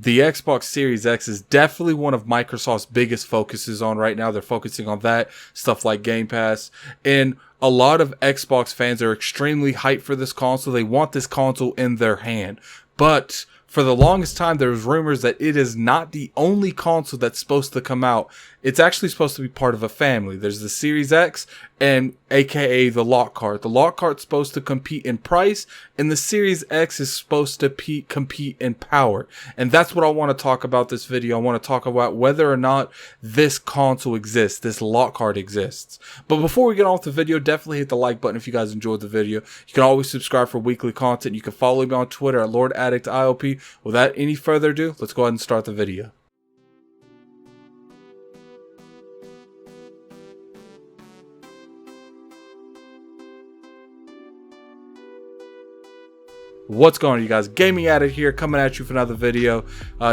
The Xbox Series X is definitely one of Microsoft's biggest focuses on right now. They're focusing on that, stuff like Game Pass. And a lot of Xbox fans are extremely hyped for this console. They want this console in their hand. But for the longest time, there was rumors that it is not the only console that's supposed to come out. It's actually supposed to be part of a family. There's the Series X and aka the Lockhart. The Lockhart's supposed to compete in price, and the Series X is supposed to compete in power. And that's what I want to talk about this video. I want to talk about whether or not this console exists, this Lockhart exists. But before we get off the video, definitely hit the like button if you guys enjoyed the video. You can always subscribe for weekly content. You can follow me on Twitter at LordAddictIOP. Without any further ado, let's go ahead and start the video. What's going on, you guys? Gaming Addict here, coming at you for another video.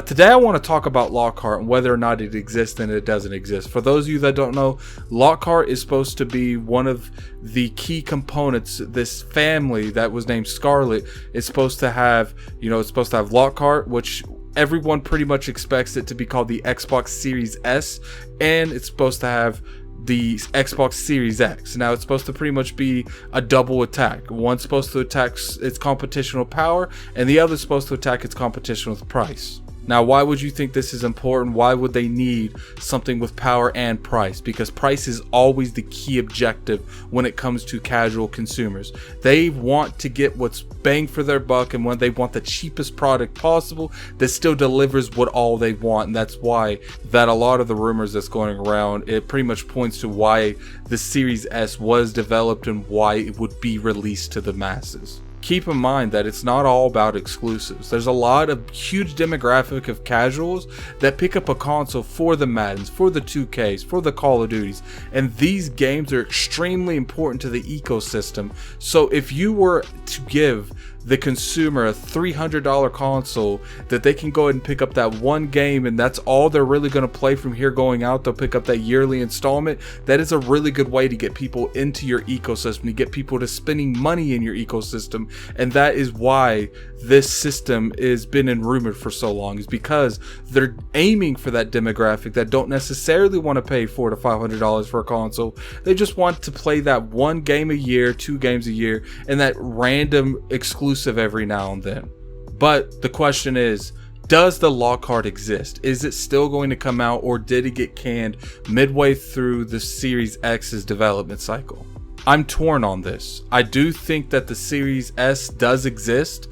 Today I want to talk about Lockhart and whether or not it exists and it doesn't exist. For those of you that don't know, Lockhart is supposed to be one of the key components. This family that was named Scarlet is supposed to have, it's supposed to have Lockhart, which everyone pretty much expects it to be called the Xbox Series S, and it's supposed to have the Xbox Series X. Now it's supposed to pretty much be a double attack. One's supposed to attack its competition with power, and the other's supposed to attack its competition with price. Now, why would you think this is important? Why would they need something with power and price? Because price is always the key objective when it comes to casual consumers. They want to get what's bang for their buck, and when they want the cheapest product possible that still delivers what all they want. And that's why that a lot of the rumors that's going around, it pretty much points to why the Series S was developed and why it would be released to the masses. Keep in mind that it's not all about exclusives. There's a lot of huge demographic of casuals that pick up a console for the Maddens, for the 2Ks, for the Call of Duties, and these games are extremely important to the ecosystem. So if you were to give the consumer a $300 console that they can go ahead and pick up that one game and that's all they're really going to play from here going out, they'll pick up that yearly installment. That is a really good way to get people into your ecosystem, to get people to spending money in your ecosystem. And that is why this system has been in rumored for so long, is because they're aiming for that demographic that don't necessarily want to pay $400 to $500 for a console. They just want to play that one game a year, 2 games a year, and that random exclusive every now and then. But the question is, does the Lockhart exist? Is it still going to come out, or did it get canned midway through the Series X's development cycle? I'm torn on this. I do think that the Series S does exist,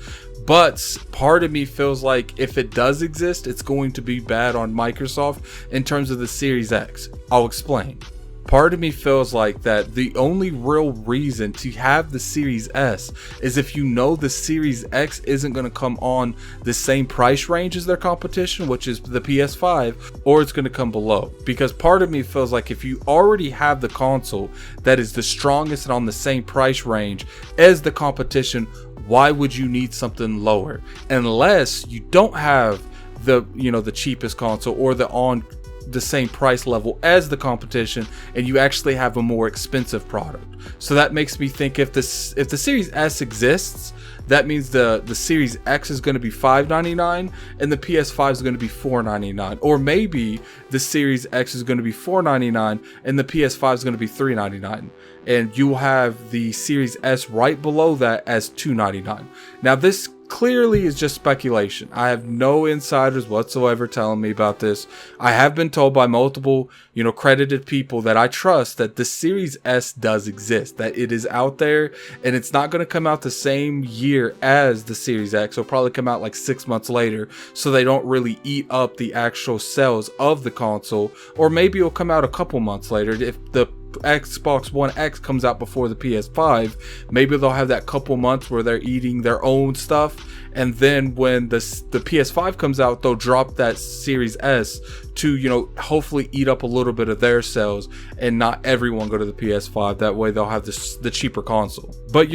but part of me feels like if it does exist, it's going to be bad on Microsoft in terms of the Series X. I'll explain. Part of me feels like that the only real reason to have the Series S is if you know the Series X isn't going to come on the same price range as their competition, which is the PS5, or it's going to come below. Because part of me feels like if you already have the console that is the strongest and on the same price range as the competition, why would you need something lower? Unless you don't have the cheapest console or the same price level as the competition, and you actually have a more expensive product. So that makes me think if the Series S exists, that means the Series X is going to be $599 and the PS5 is going to be $499, or maybe the Series X is going to be $499 and the PS5 is going to be $399, and you will have the Series S right below that as $299. Now this clearly is just speculation. I have no insiders whatsoever telling me about this. I have been told by multiple, credited people that I trust that the Series S does exist, that it is out there, and it's not going to come out the same year as the Series X. It'll probably come out like 6 months later, so they don't really eat up the actual sales of the console, or maybe it'll come out a couple months later. If the Xbox One X comes out before the PS5, maybe they'll have that couple months where they're eating their own stuff, and then when the PS5 comes out, they'll drop that Series S to hopefully eat up a little bit of their sales, and not everyone go to the PS5. That way they'll have the cheaper console. But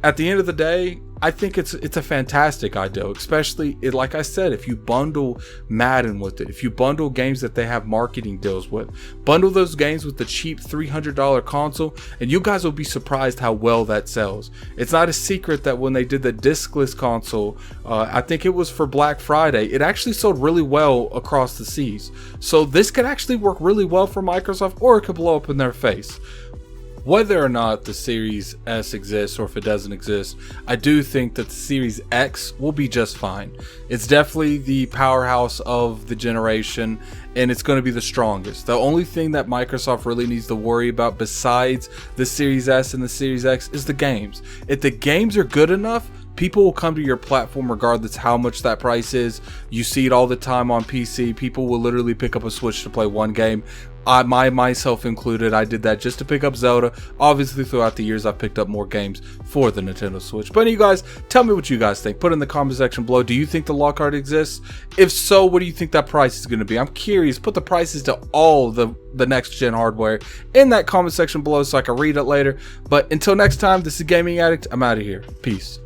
at the end of the day, I think it's a fantastic idea, especially like I said, if you bundle Madden with it, if you bundle games that they have marketing deals with, bundle those games with the cheap $300 console, and you guys will be surprised how well that sells. It's not a secret that when they did the discless console, I think it was for Black Friday, it actually sold really well across the seas. So this could actually work really well for Microsoft, or it could blow up in their face. Whether or not the Series S exists or if it doesn't exist, I do think that the Series X will be just fine. It's definitely the powerhouse of the generation, and it's going to be the strongest. The only thing that Microsoft really needs to worry about besides the Series S and the Series X is the games. If the games are good enough, people will come to your platform regardless how much that price is. You see it all the time on PC. People will literally pick up a Switch to play one game. Myself included, I did that just to pick up Zelda. Obviously, throughout the years, I've picked up more games for the Nintendo Switch. But you guys, tell me what you guys think. Put in the comment section below. Do you think the Lockhart exists? If so, what do you think that price is going to be? I'm curious. Put the prices to all the next gen hardware in that comment section below so I can read it later. But until next time, this is Gaming Addict. I'm out of here. Peace.